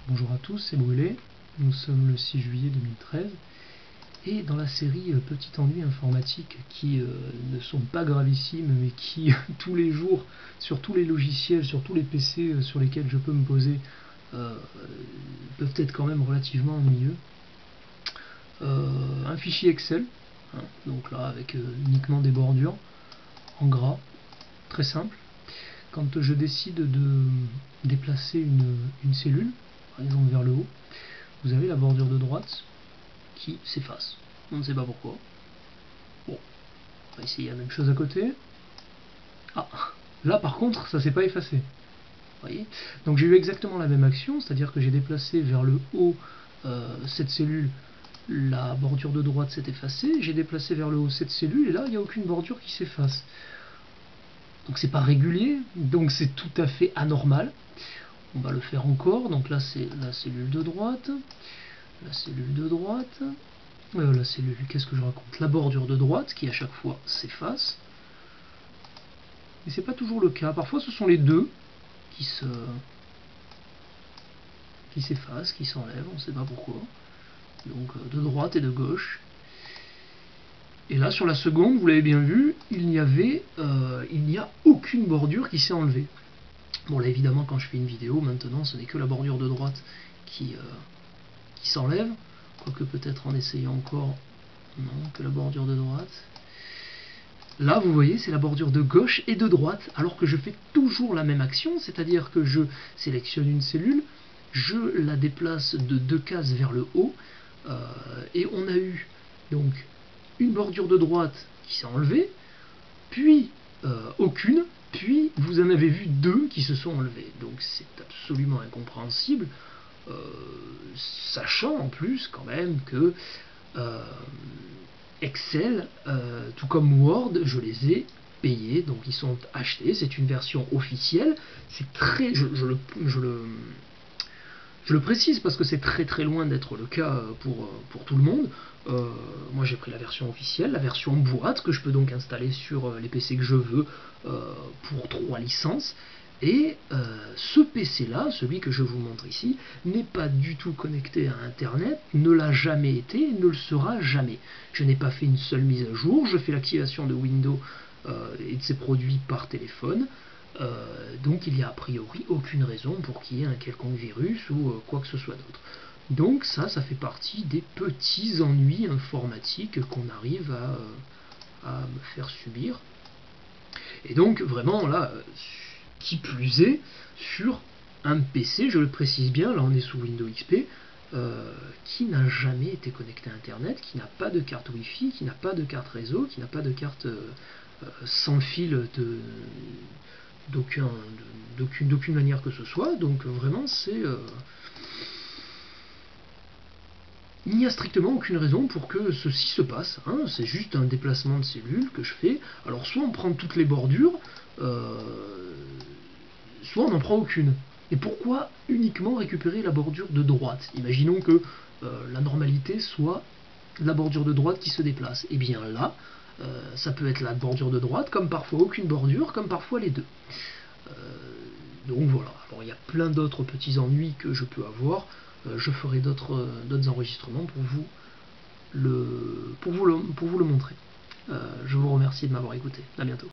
Bonjour à tous, c'est Brûlé, nous sommes le 6 juillet 2013 et dans la série Petits ennuis informatiques qui ne sont pas gravissimes mais qui tous les jours, sur tous les logiciels, sur tous les PC sur lesquels je peux me poser peuvent être quand même relativement ennuyeux. Un fichier Excel, hein, donc là avec uniquement des bordures en gras, très simple. Quand je décide de déplacer une cellule, par exemple vers le haut, vous avez la bordure de droite qui s'efface. On ne sait pas pourquoi. Bon, on va essayer la même chose à côté. Ah, là par contre, ça s'est pas effacé. Vous voyez ? Donc j'ai eu exactement la même action, c'est-à-dire que j'ai déplacé vers le haut cette cellule, la bordure de droite s'est effacée, j'ai déplacé vers le haut cette cellule, et là il n'y a aucune bordure qui s'efface. Donc c'est pas régulier, donc c'est tout à fait anormal. On va le faire encore, donc là c'est la cellule de droite, la cellule de droite, la cellule, qu'est-ce que je raconte, la bordure de droite qui à chaque fois s'efface. Et c'est pas toujours le cas, parfois ce sont les deux qui s'effacent, qui s'enlèvent, on ne sait pas pourquoi. Donc de droite et de gauche. Et là sur la seconde, vous l'avez bien vu, il n'y a aucune bordure qui s'est enlevée. Bon là évidemment quand je fais une vidéo maintenant ce n'est que la bordure de droite qui s'enlève, quoique peut-être en essayant encore, non, que la bordure de droite. Là vous voyez c'est la bordure de gauche et de droite alors que je fais toujours la même action, c'est-à-dire que je sélectionne une cellule, je la déplace de 2 cases vers le haut et on a eu donc une bordure de droite qui s'est enlevée, puis aucune, puis vous en avez vu 2 qui se sont enlevées. Donc c'est absolument incompréhensible, sachant en plus quand même que Excel, tout comme Word, je les ai payés, donc ils sont achetés, c'est une version officielle, c'est très... Je le précise parce que c'est très loin d'être le cas pour tout le monde. Moi j'ai pris la version officielle, la version boîte, que je peux donc installer sur les PC que je veux pour 3 licences. Et ce PC là, celui que je vous montre ici, n'est pas du tout connecté à Internet, ne l'a jamais été et ne le sera jamais. Je n'ai pas fait une seule mise à jour, je fais l'activation de Windows et de ses produits par téléphone. Donc il n'y a a priori aucune raison pour qu'il y ait un quelconque virus ou quoi que ce soit d'autre. Donc ça fait partie des petits ennuis informatiques qu'on arrive à me faire subir. Et donc vraiment là, qui plus est, sur un PC, je le précise bien, là on est sous Windows XP, qui n'a jamais été connecté à Internet, qui n'a pas de carte Wi-Fi, qui n'a pas de carte réseau, qui n'a pas de carte sans fil d'aucune manière que ce soit. Donc vraiment c'est... il n'y a strictement aucune raison pour que ceci se passe, hein. C'est juste un déplacement de cellules que je fais. Alors soit on prend toutes les bordures, soit on n'en prend aucune. Et pourquoi uniquement récupérer la bordure de droite? Imaginons que la normalité soit la bordure de droite qui se déplace. Et bien là, ça peut être la bordure de droite, comme parfois aucune bordure, comme parfois les deux. Donc voilà, alors il y a plein d'autres petits ennuis que je peux avoir. Je ferai d'autres enregistrements pour vous le montrer. Je vous remercie de m'avoir écouté. À bientôt.